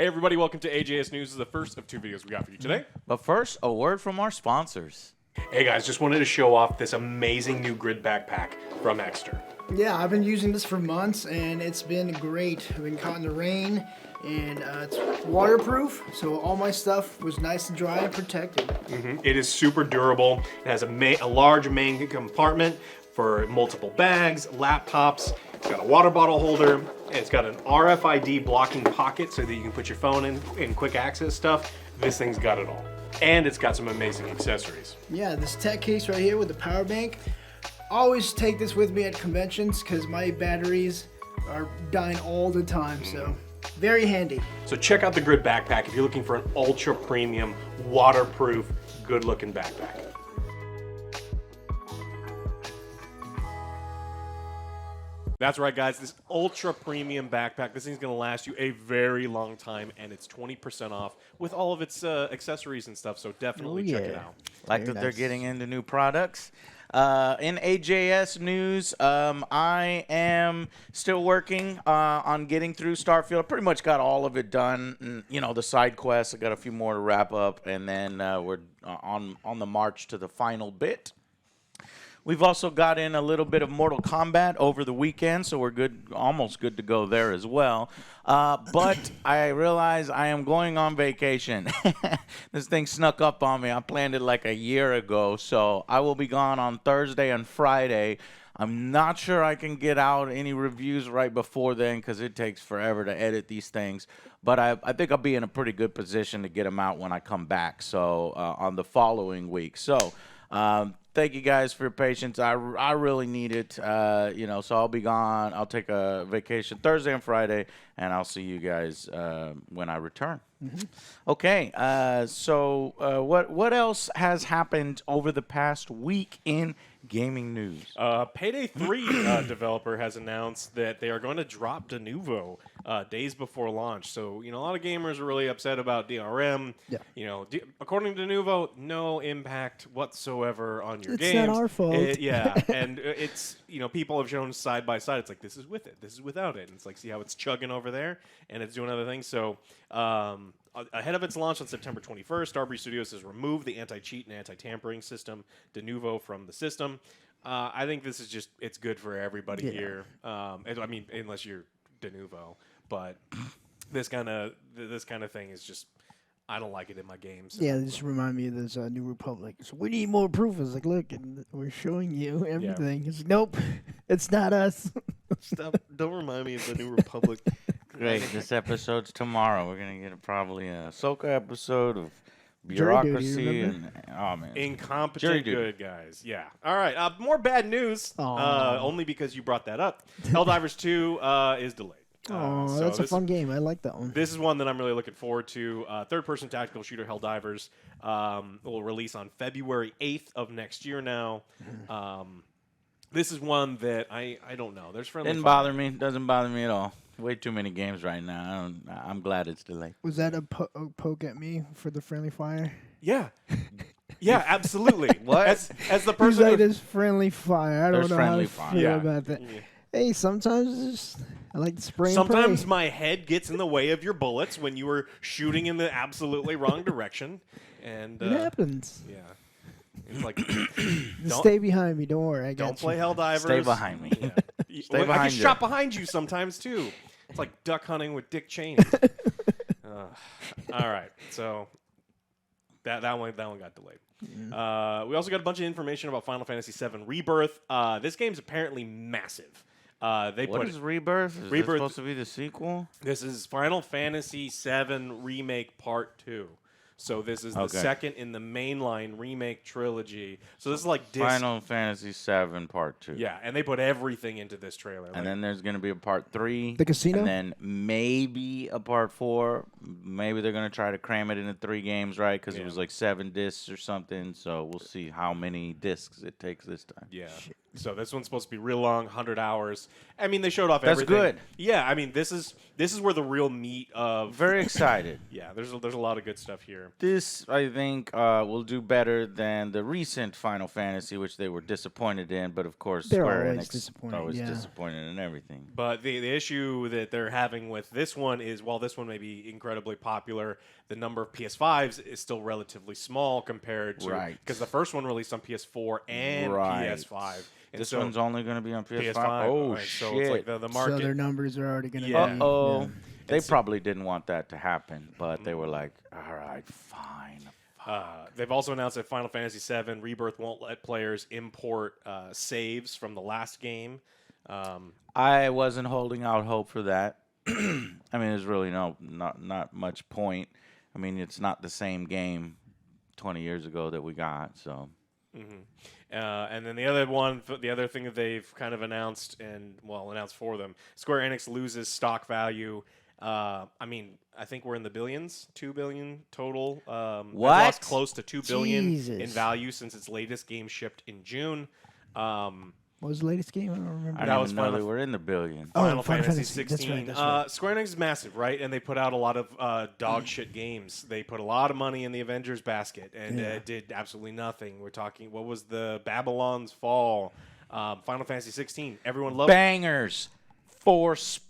Hey everybody, welcome to AJS News. This is the first of 2 videos we got for you today. But first, a word from our sponsors. Hey guys, just wanted to show off this amazing new grid backpack from Exeter. Yeah, I've been using this for months and it's been great. I've been caught in the rain and it's waterproof, so all my stuff was nice and dry and protected. It is super durable. It has a large main compartment for multiple bags, laptops. It's got a water bottle holder. It's got an RFID blocking pocket so that you can put your phone in quick access stuff. This thing's got it all. And it's got some amazing accessories. Yeah, this tech case right here with the power bank. Always take this with me at conventions because my batteries are dying all the time, so very handy. So check out the grid backpack if you're looking for an ultra premium, waterproof, good looking backpack. That's right, guys. This ultra premium backpack, this thing's going to last you a very long time, and it's 20% off with all of its accessories and stuff, so definitely check it out. Like that they're getting into new products. In AJS news, I am still working on getting through Starfield. I pretty much got all of it done. And, you know, the side quests, I got a few more to wrap up, and then we're on the march to the final bit. We've also got in a little bit of Mortal Kombat over the weekend, so we're good, almost good to go there as well. But I realize I am going on vacation. This thing snuck up on me. I planned it like a year ago, so I will be gone on Thursday and Friday. I'm not sure I can get out any reviews right before then because it takes forever to edit these things. But I think I'll be in a pretty good position to get them out when I come back, so on the following week. So thank you guys for your patience. I really need it, you know, so I'll be gone. I'll take a vacation Thursday and Friday, and I'll see you guys when I return. Okay, so what else has happened over the past week in gaming news? Payday 3 developer has announced that they are going to drop Denuvo days before launch. So, you know, a lot of gamers are really upset about DRM. Yeah. You know, according to Denuvo, no impact whatsoever on your It's games. not our fault. Yeah, and it's, you know, people have shown side by side. It's like, this is with it, this is without it. And it's like, see how it's chugging over there, and it's doing other things. So, ahead of its launch on September 21st, Starbreeze Studios has removed the anti-cheat and anti-tampering system, Denuvo, from the system. I think this is just, it's good for everybody here. I mean, unless you're Denuvo, but this kind of thing is just, I don't like it in my games. Yeah, they just remind me of this New Republic. So we need more proof. It's like, look, and we're showing you everything. It's like, nope, it's not us. Stop! Don't remind me of the New Republic. Great, this episode's tomorrow. We're going to get probably a Ahsoka episode of bureaucracy and, oh man, incompetent good guys. Yeah. All right. More bad news. Only because you brought that up. Helldivers 2 is delayed. Oh, that's a fun game. I like that one. This is one that I'm really looking forward to. Third-person tactical shooter Helldivers will release on February 8th of next year now. This is one that I don't know. There's friendly Didn't bother me. Doesn't bother me at all. Way too many games right now. I'm glad it's delayed. Was that a poke at me for the friendly fire? Yeah. Yeah, absolutely. What? As the person It is friendly fire. I don't know how I feel about that. Yeah. Hey, sometimes it's just, I like to spray and Sometimes pray. my head gets in the way of your bullets when you were shooting in the absolutely wrong direction. And It happens. Yeah. It's like, Just stay behind me. Don't worry. I got don't you. play Helldivers. Stay behind me. Yeah. Stay I behind get you. shot behind you sometimes too. It's like duck hunting with Dick Cheney. All right, so that one got delayed. We also got a bunch of information about Final Fantasy VII Rebirth. This game's apparently massive. What is Rebirth? Is Rebirth it supposed to be the sequel? This is Final Fantasy VII Remake Part 2. So this is the second in the mainline remake trilogy. So this is like Final Fantasy VII Part 2. Yeah, and they put everything into this trailer. And then there's going to be a Part 3. The casino? And then maybe a Part 4. Maybe they're going to try to cram it into 3 games, right? Because it was like 7 discs or something. So we'll see how many discs it takes this time. Yeah. So this one's supposed to be real long, 100 hours. I mean, they showed off That's everything. good. Yeah, I mean, this is where the real meat of. Very excited. Yeah, there's a lot of good stuff here. This, I think, will do better than the recent Final Fantasy, which they were disappointed in. But of course, They're Square always Enix disappointed, always yeah. disappointed in everything. But the issue that they're having with this one is, while this one may be incredibly popular, the number of PS5s is still relatively small compared to Right. because the first one released on PS4 and Right. PS5. And This so one's only going to be on PS5. PS5. Oh, right, shit. So it's like the market. So their numbers are already going to Yeah. be. Uh-oh. Yeah. They And so- probably didn't want that to happen, but they were like, all right, fine. They've also announced that Final Fantasy VII Rebirth won't let players import saves from the last game. I wasn't holding out hope for that. I mean, there's really not much point. I mean, it's not the same game 20 years ago that we got, so. And then the other thing that they've kind of announced announced for them, Square Enix loses stock value. I mean, I think we're in the billions, 2 billion total. They've What? lost close to 2 billion Jesus. in value since its latest game shipped in June. What was the latest game? I don't remember. I That didn't was even know Final they were in the billions. Oh, Final Final Fantasy Fantasy. 16. That's right. Square Enix is massive, right? And they put out a lot of dog shit games. They put a lot of money in the Avengers basket and did absolutely nothing. We're talking, what was the Babylon's Fall? Final Fantasy 16. Everyone loved Bangers. Foreskin.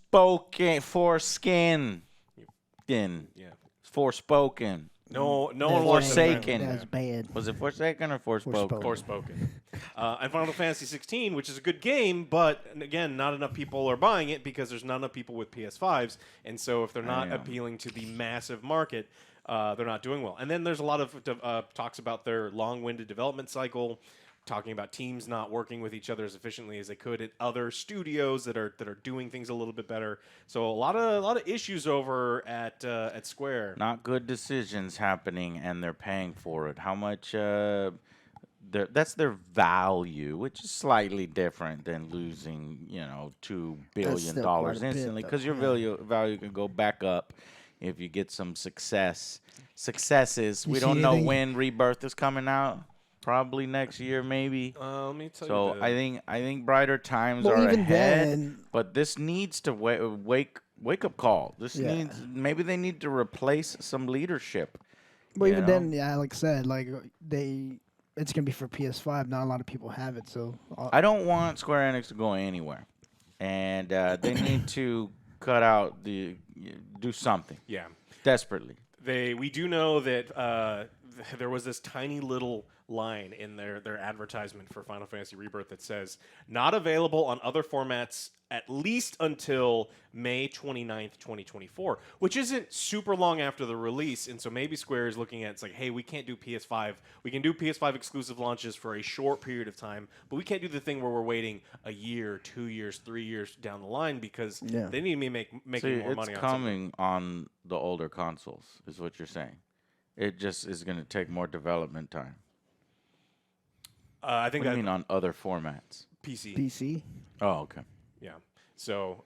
Yeah. Forspoken. No one That's watched bad. Forsaken. That's bad. Was it Forsaken or Forspoken? Forspoken. Forspoken. And Final Fantasy 16, which is a good game, but again, not enough people are buying it because there's not enough people with PS5s, and so if they're not Yeah. appealing to the massive market, they're not doing well. And then there's a lot of talks about their long-winded development cycle, talking about teams not working with each other as efficiently as they could at other studios that are doing things a little bit better. So a lot of issues over at Square. Not good decisions happening, and they're paying for it. How much? That's their value, which is slightly different than losing, $2 billion still quite a bit, instantly, though. because your value can go back up if you get some successes. You We see don't know anything- when Rebirth is coming out. Probably next year, maybe. Let me tell So you. I think brighter times Well, are even ahead. then- But this needs to wake up call. This Yeah. needs, maybe they need to replace some leadership. Well, you even know? then, yeah, like I said, it's gonna be for PS5. Not a lot of people have it, so I don't want Square Enix to go anywhere, and they need to cut out do something Yeah. desperately. We do know that there was this tiny little line in their advertisement for Final Fantasy Rebirth that says not available on other formats at least until May 29th, 2024, which isn't super long after the release. And so maybe Square is looking at, it's like, hey, we can't do PS5. We can do PS5 exclusive launches for a short period of time, but we can't do the thing where we're waiting a year, 2 years, 3 years down the line because Yeah. they need to be making See, more it's money on something. coming on the older consoles, is what you're saying. It just is going to take more development time. I think What do that you mean on other formats? PC. PC. Oh, okay. Yeah. So,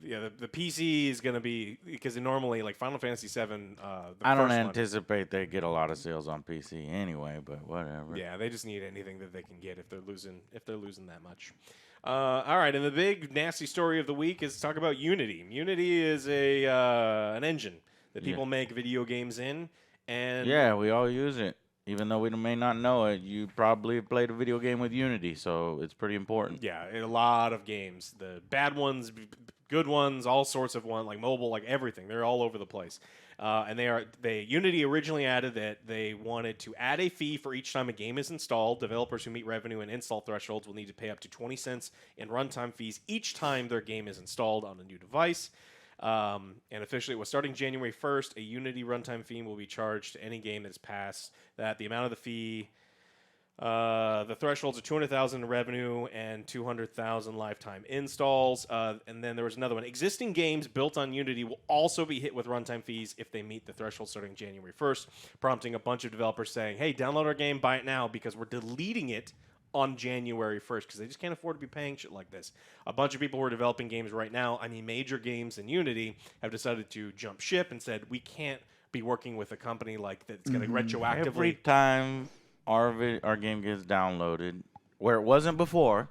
the PC is going to be because normally, like Final Fantasy VII, I don't first one- anticipate they get a lot of sales on PC anyway, but whatever. Yeah, they just need anything that they can get if they're losing that much. All right, and the big nasty story of the week is talk about Unity. Unity is an engine that people make video games in, and Yeah, we all use it. Even though we may not know it, you probably have played a video game with Unity, so it's pretty important. yeah, a lot of games, the bad ones, good ones, all sorts of ones, like mobile, like everything. They're all over the place. And Unity originally added that they wanted to add a fee for each time a game is installed. Developers who meet revenue and install thresholds will need to pay up to 20 cents in runtime fees each time their game is installed on a new device. And officially, it was starting January 1st. A Unity runtime fee will be charged to any game that's passed that. The amount of the fee, the thresholds are 200,000 in revenue and 200,000 lifetime installs. And then there was another one. Existing games built on Unity will also be hit with runtime fees if they meet the threshold starting January 1st, prompting a bunch of developers saying, hey, download our game, buy it now, because we're deleting it on January 1st because they just can't afford to be paying shit like this. A bunch of people who are developing games right now, major games in Unity, have decided to jump ship and said, we can't be working with a company like that's going to retroactively... Every time our game gets downloaded, where it wasn't before.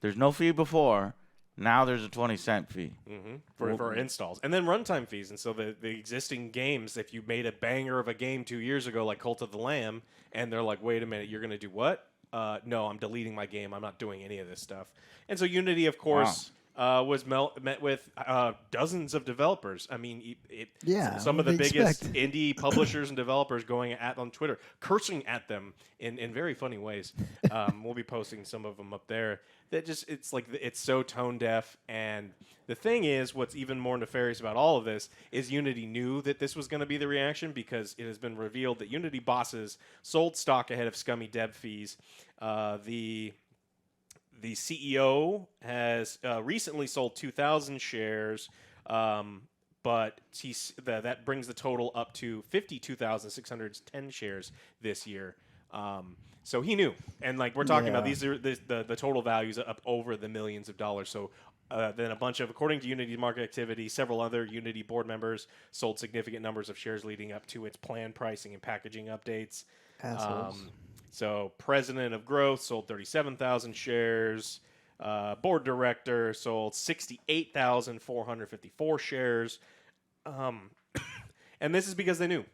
There's no fee before. Now there's a 20-cent fee for installs, and then runtime fees. And so the existing games, if you made a banger of a game 2 years ago, like Cult of the Lamb, and they're like, wait a minute, you're going to do what? No, I'm deleting my game. I'm not doing any of this stuff. And so Unity, of course, was met with dozens of developers. I mean, some of the biggest indie publishers and developers going at on Twitter, cursing at them in very funny ways. We'll be posting some of them up there. That just it's so tone deaf. And the thing is, what's even more nefarious about all of this is Unity knew that this was going to be the reaction, because it has been revealed that Unity bosses sold stock ahead of scummy dev fees. The CEO has recently sold 2,000 shares, but that brings the total up to 52,610 shares this year. So he knew, and like we're talking about, these are the total values up over the millions of dollars. So then a bunch of, according to Unity market activity, several other Unity board members sold significant numbers of shares leading up to its planned pricing and packaging updates. So president of growth sold 37,000 shares. Board director sold 68,454 shares. And this is because they knew.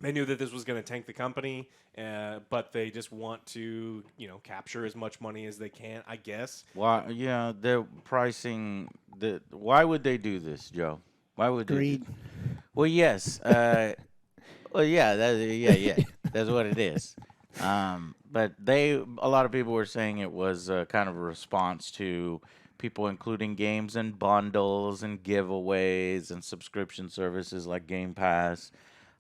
They knew that this was going to tank the company, but they just want to, capture as much money as they can, I guess. Why? Yeah, they're pricing. Why would they do this, Joe? Why would greed? They well, yes. Well, yeah, that's what it is. But a lot of people were saying it was kind of a response to people including games and bundles and giveaways and subscription services like Game Pass.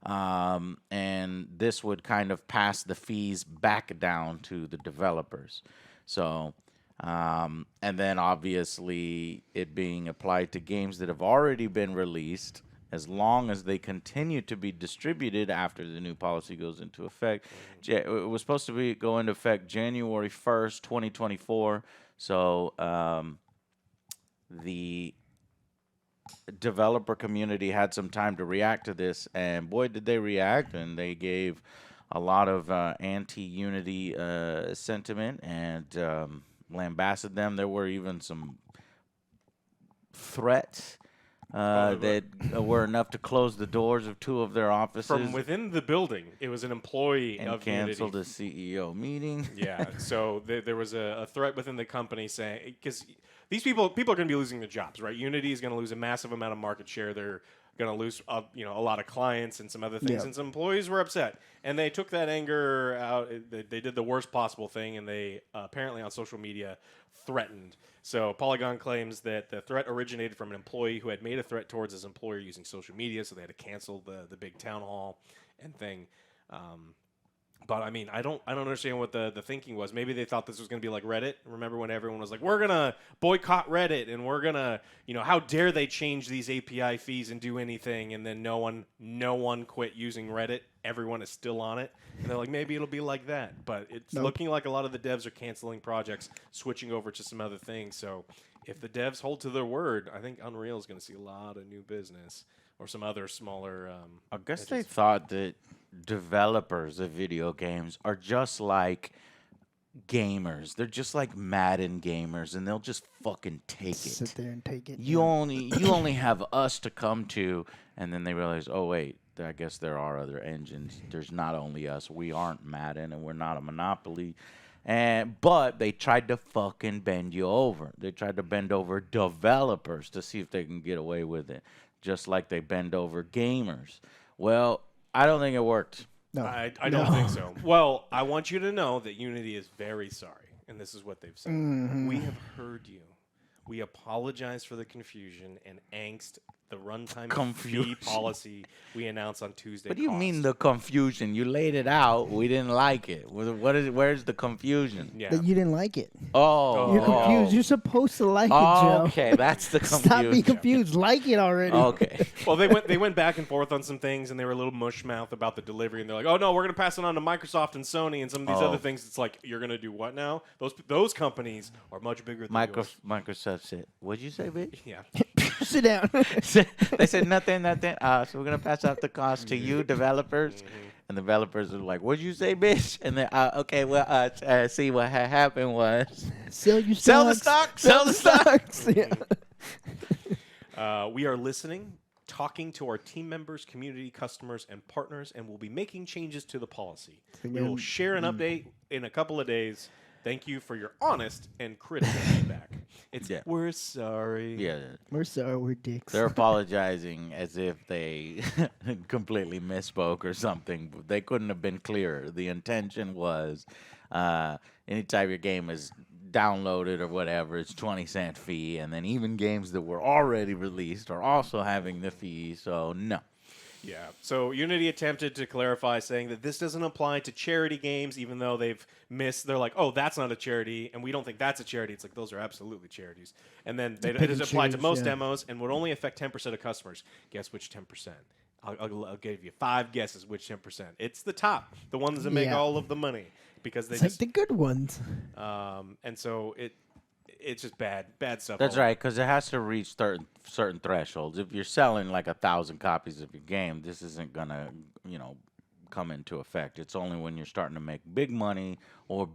And this would kind of pass the fees back down to the developers. So, and then obviously it being applied to games that have already been released, as long as they continue to be distributed after the new policy goes into effect. It was supposed to go into effect January 1st, 2024. So the developer community had some time to react to this, and boy, did they react. And they gave a lot of anti-Unity sentiment and lambasted them. There were even some threats that were enough to close the doors of 2 of their offices. From within the building, it was an employee and of canceled Unity. the CEO meeting. Yeah, so there was a threat within the company saying, because these people are going to be losing their jobs, right? Unity is going to lose a massive amount of market share. They're going to lose a lot of clients and some other things, and some employees were upset. And they took that anger out. They did the worst possible thing, and they apparently on social media threatened. So Polygon claims that the threat originated from an employee who had made a threat towards his employer using social media, so they had to cancel the big town hall and thing. But I mean, I don't understand what the thinking was. Maybe they thought this was going to be like Reddit. Remember when everyone was like, "We're gonna boycott Reddit, and we're gonna, how dare they change these API fees and do anything?" And then no one quit using Reddit. Everyone is still on it, and they're like, maybe it'll be like that. But it's looking like a lot of the devs are canceling projects, switching over to some other things. So if the devs hold to their word, I think Unreal is going to see a lot of new business, or some other smaller. I guess they thought that developers of video games are just like gamers. They're just like Madden gamers, and they'll just fucking take it. Sit there and take it. You only have us to come to, and then they realize, oh wait, I guess there are other engines. There's not only us. We aren't Madden, and we're not a monopoly. But they tried to fucking bend you over. They tried to bend over developers to see if they can get away with it, just like they bend over gamers. Well, I don't think it worked. No, I don't think so. Well, I want you to know that Unity is very sorry, and this is what they've said. We have heard you. We apologize for the confusion and angst. The runtime fee policy we announced on Tuesday. What do you mean the confusion? You laid it out. We didn't like it. Where's the confusion? Yeah. That you didn't like it. Oh. You're confused. You're supposed to like it, Joe. Okay, that's the confusion. Stop being confused. Like it already. Okay. Well, they went back and forth on some things, and they were a little mushmouth about the delivery, and they're like, oh, no, we're going to pass it on to Microsoft and Sony and some of these other things. It's like, you're going to do what now? Those companies are much bigger than yours. Microsoft said, what'd you say, bitch? Yeah. Sit down. They said nothing. So we're going to pass out the cost to you, developers. And the developers are like, "What'd you say, bitch?" And then, okay, well, see what happened was Sell your sell the stocks. stock, sell the stock. Yeah. We are listening, talking to our team members, community, customers, and partners, and we'll be making changes to the policy. We will share an update in a couple of days. Thank you for your honest and critical feedback. We're sorry. Yeah. We're sorry, we're dicks. They're apologizing as if they completely misspoke or something. They couldn't have been clearer. The intention was anytime your game is downloaded or whatever, it's 20-cent fee. And then even games that were already released are also having the fee. So, no. Yeah. So Unity attempted to clarify, saying that this doesn't apply to charity games, even though they've missed. They're like, oh, that's not a charity, and we don't think that's a charity. It's like, those are absolutely charities. And then it is applied to most demos and would only affect 10% of customers. Guess which 10%? I'll give you 5 guesses which 10%. It's the top, the ones that make all of the money, because they it's like the good ones. And so it's just bad stuff. That's right, because it has to reach certain thresholds. If you're selling like 1,000 copies of your game, this isn't gonna, come into effect. It's only when you're starting to make big money or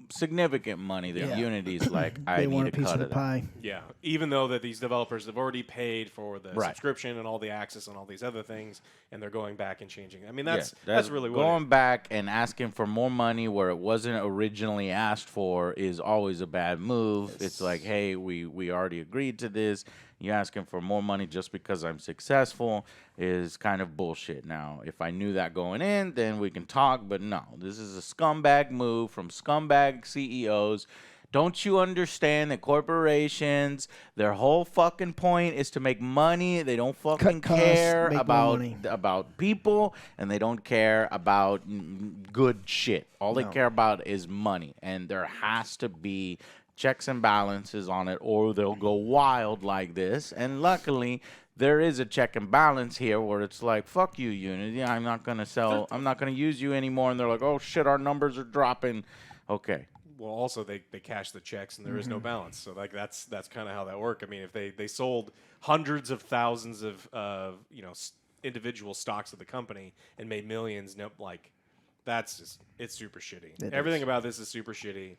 significant money that Unity's like, I they need want a a piece cut of the of that. pie. Yeah, even though that these developers have already paid for the subscription and all the access and all these other things, and they're going back and changing. I mean, that's really what going back and asking for more money where it wasn't originally asked for is always a bad move. Yes. It's like, hey, we already agreed to this. You asking for more money just because I'm successful is kind of bullshit. Now, if I knew that going in, then we can talk. But no, this is a scumbag move from scumbag CEOs. Don't you understand that corporations, their whole fucking point is to make money? They don't fucking care about people, and they don't care about good shit. All they care about is money, and there has to be checks and balances on it, or they'll go wild like this. And luckily, there is a check and balance here where it's like, fuck you, Unity. I'm not going to use you anymore. And they're like, oh, shit, our numbers are dropping. Okay. Well, also, they cash the checks, and there is no balance. So, like, that's kind of how that worked. I mean, if they sold hundreds of thousands of, individual stocks of the company and made millions, that's just, it's super shitty. Everything about this is super shitty.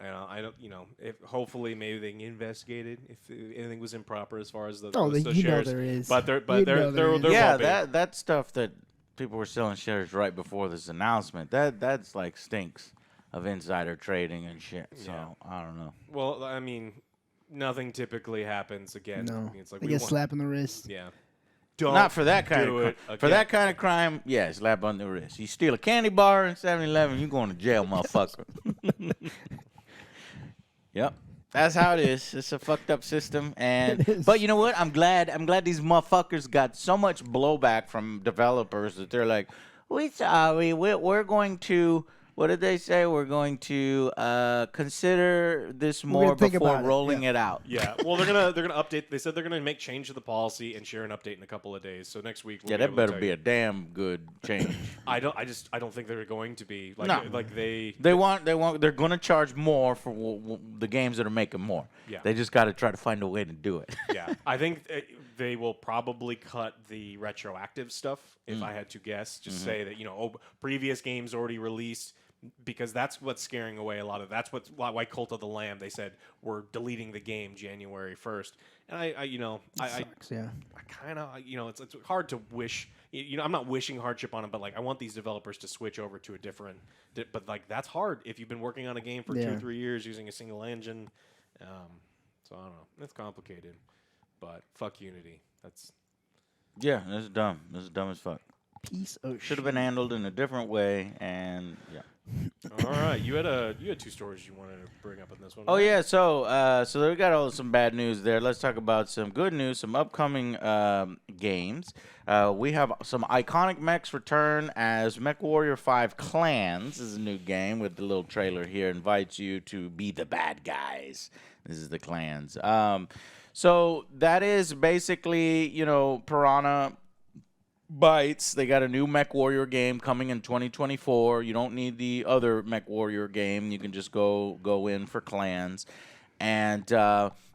I don't, if hopefully maybe they can investigate it if anything was improper as far as the shares. There is. But there that stuff that people were selling shares right before this announcement, that's like stinks of insider trading and shit. So I don't know. Well, I mean, nothing typically happens again. No, It's like they get slap on the wrist. Yeah. Not for that kind do of it crime. For that kind of crime, yeah, slap on the wrist. You steal a candy bar in 7-Eleven, you going to jail, motherfucker. Yep. That's how it is. It's a fucked up system, but you know what? I'm glad these motherfuckers got so much blowback from developers that they're like, we're sorry, we're going to. What did they say? We're going to consider this more before rolling it out. Yeah. Well, they're gonna update. They said they're gonna make change to the policy and share an update in a couple of days. So next week. We'll that better be a damn good change. I don't think they're going to be. They're going to charge more for the games that are making more. Yeah. They just got to try to find a way to do it. Yeah. I think they will probably cut the retroactive stuff. If I had to guess, just say that previous games already released. Because that's what's scaring away a lot of. That's why Cult of the Lamb. They said we're deleting the game January 1st, and I kind of, it's hard to wish. I'm not wishing hardship on them, but I want these developers to switch over to a different. But that's hard if you've been working on a game for 2-3 years using a single engine. So I don't know. It's complicated, but fuck Unity. That's dumb. This is dumb as fuck. Piece of should have been handled in a different way, and All right, you had 2 stories you wanted to bring up in this one. Oh yeah, so we got some bad news there. Let's talk about some good news, some upcoming games. We have some iconic mechs return as MechWarrior 5 Clans. This is a new game with the little trailer here. Invites you to be the bad guys. This is the clans. So that is basically Piranha Bytes. They got a new MechWarrior game coming in 2024. You don't need the other MechWarrior game. You can just go in for clans. and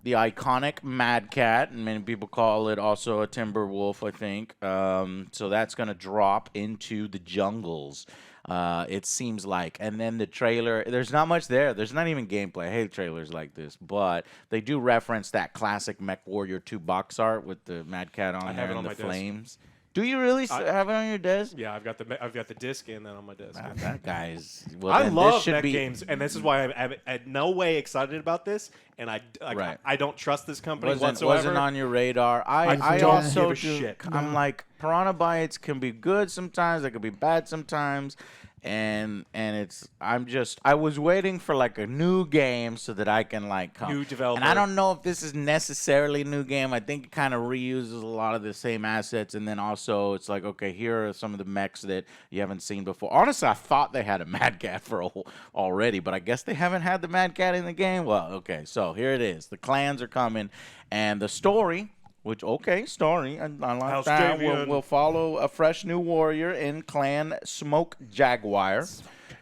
the iconic Mad Cat, and many people call it also a Timber Wolf, I think. So that's going to drop into the jungles. It seems like. And then the trailer, there's not much there. There's not even gameplay. I hate trailers like this. But they do reference that classic MechWarrior 2 box art with the Mad Cat on there and the flames. Do you really have it on your desk? Yeah, I've got the disc and then on my desk. That guy's. Well, I love mech games, and this is why I'm no way excited about this. And I don't trust this company whatsoever. Wasn't on your radar. I don't also give a do. shit. I'm like, Piranha Bytes can be good sometimes. They can be bad sometimes. And I was waiting for like a new game so that I can like come. New developer. And I don't know if this is necessarily a new game. I think it kind of reuses a lot of the same assets, and then also it's like, okay, here are some of the mechs that you haven't seen before. Honestly, I thought they had a Mad Cat already, but I guess they haven't had the Mad Cat in the game. Well, okay, so here it is. The clans are coming, and the story. Story. I like that. We'll follow a fresh new warrior in Clan Smoke Jaguar,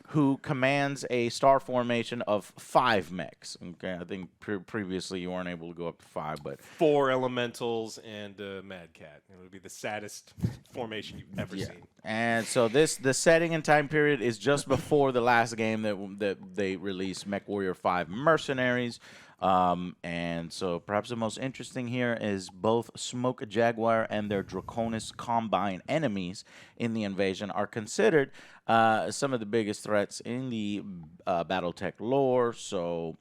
who commands a star formation of 5 mechs. Okay, I think previously you weren't able to go up to 5, but 4 elementals and Mad Cat. It would be the saddest formation you've ever seen. And so the setting and time period is just before the last game that they released, MechWarrior 5 Mercenaries. And so perhaps the most interesting here is both Smoke Jaguar and their Draconis Combine enemies in the invasion are considered some of the biggest threats in the Battletech lore. So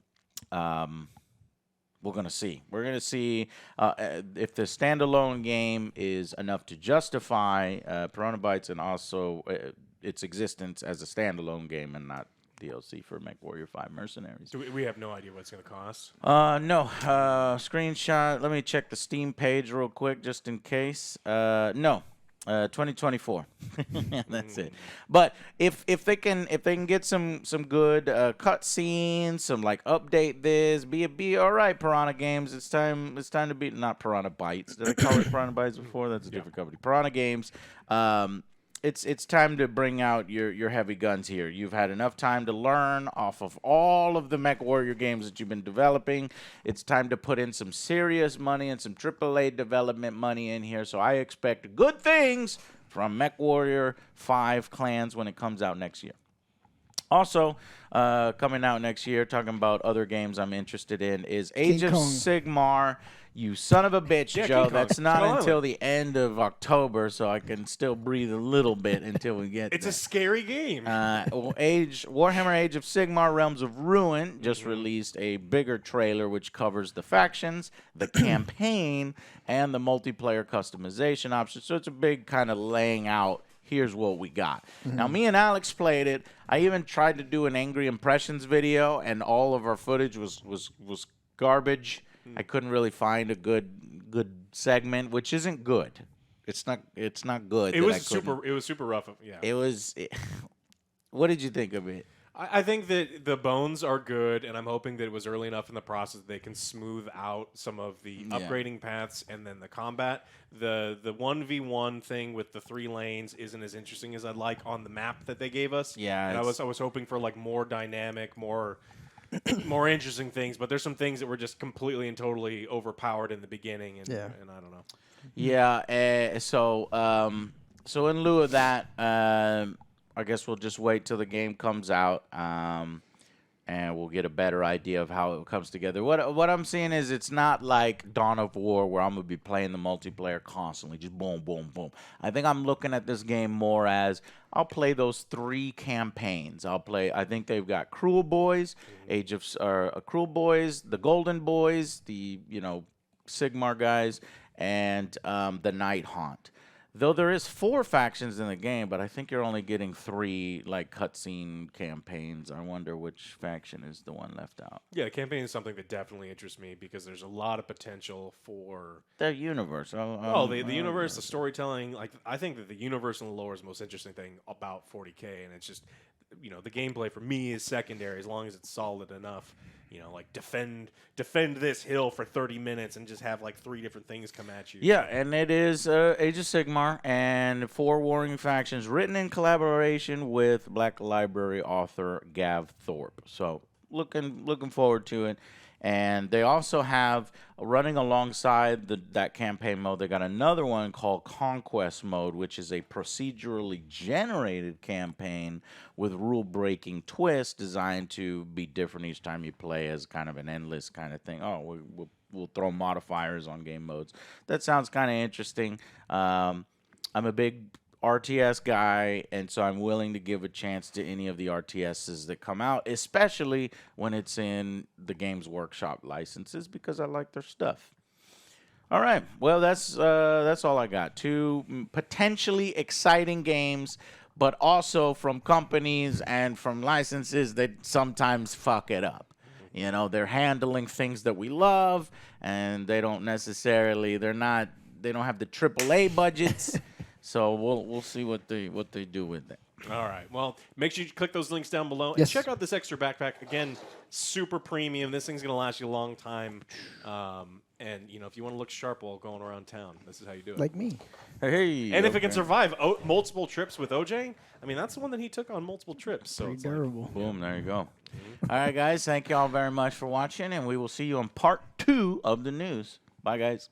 we're going to see. We're going to see if the standalone game is enough to justify Piranha Bytes and also its existence as a standalone game and not DLC for MechWarrior 5 Mercenaries. We have no idea what it's going to cost. No. Screenshot. Let me check the Steam page real quick just in case. No. 2024. That's it. But if they can get some good cutscenes, some like update this, be all right, Piranha Games. It's time to be not Piranha Bytes. Did I call it Piranha Bytes before? That's a different company. Piranha Games. It's time to bring out your heavy guns here. You've had enough time to learn off of all of the MechWarrior games that you've been developing. It's time to put in some serious money and some AAA development money in here. So I expect good things from MechWarrior 5 Clans when it comes out next year. Also, coming out next year, talking about other games I'm interested in, is Age of Sigmar. You son of a bitch, Joe. That's not until the end of October, so I can still breathe a little bit until we get It's there. a scary game. Warhammer Age of Sigmar Realms of Ruin just released a bigger trailer which covers the factions, the campaign, and the multiplayer customization options. So it's a big kind of laying out. Here's what we got. Now, me and Alex played it. I even tried to do an Angry Impressions video, and all of our footage was garbage. I couldn't really find a good segment, which isn't good. It's not good. It was super rough. Yeah. What did you think of it? I think that the bones are good, and I'm hoping that it was early enough in the process that they can smooth out some of the upgrading paths and then the combat. The 1v1 thing with the 3 lanes isn't as interesting as I'd like on the map that they gave us. Yeah, and I was hoping for like more dynamic, more interesting things, but there's some things that were just completely and totally overpowered in the beginning, and I don't know. Yeah, so in lieu of that, I guess we'll just wait till the game comes out, and we'll get a better idea of how it comes together. What I'm seeing is it's not like Dawn of War where I'm going to be playing the multiplayer constantly, just boom, boom, boom. I think I'm looking at this game more as I'll play those 3 campaigns. I think they've got Cruel Boys, Cruel Boys, the Golden Boys, the Sigmar guys, and the Night Haunt. Though there is 4 factions in the game, but I think you're only getting 3 like cutscene campaigns. I wonder which faction is the one left out. Yeah, the campaign is something that definitely interests me because there's a lot of potential for the universe. The universe, the storytelling. Like I think that the universe and the lore is the most interesting thing about 40K, and it's just the gameplay for me is secondary as long as it's solid enough. Like defend this hill for 30 minutes and just have like 3 different things come at you. Yeah, and it is Age of Sigmar and 4 warring factions written in collaboration with Black Library author Gav Thorpe. So looking forward to it. And they also have, running alongside that campaign mode, they got another one called Conquest Mode, which is a procedurally generated campaign with rule-breaking twists designed to be different each time you play, as kind of an endless kind of thing. Oh, we'll throw modifiers on game modes. That sounds kind of interesting. I'm a big RTS guy, and so I'm willing to give a chance to any of the RTSs that come out, especially when it's in the Games Workshop licenses, because I like their stuff. All right, well, that's all I got. 2 potentially exciting games, but also from companies and from licenses that sometimes fuck it up. You know, they're handling things that we love, and they don't necessarily, they don't have the AAA budgets. So we'll see what they do with that. All right. Well, make sure you click those links down below and Yes. check out this extra backpack. Again, super premium. This thing's gonna last you a long time. And you know, if you want to look sharp while going around town, this is how you do it. Like me. Hey, and if it can survive multiple trips with OJ, I mean, that's the one that he took on multiple trips. So Pretty it's like, durable. boom, there you go. All right, guys, thank you all very much for watching, and we will see you on part 2 of the news. Bye, guys.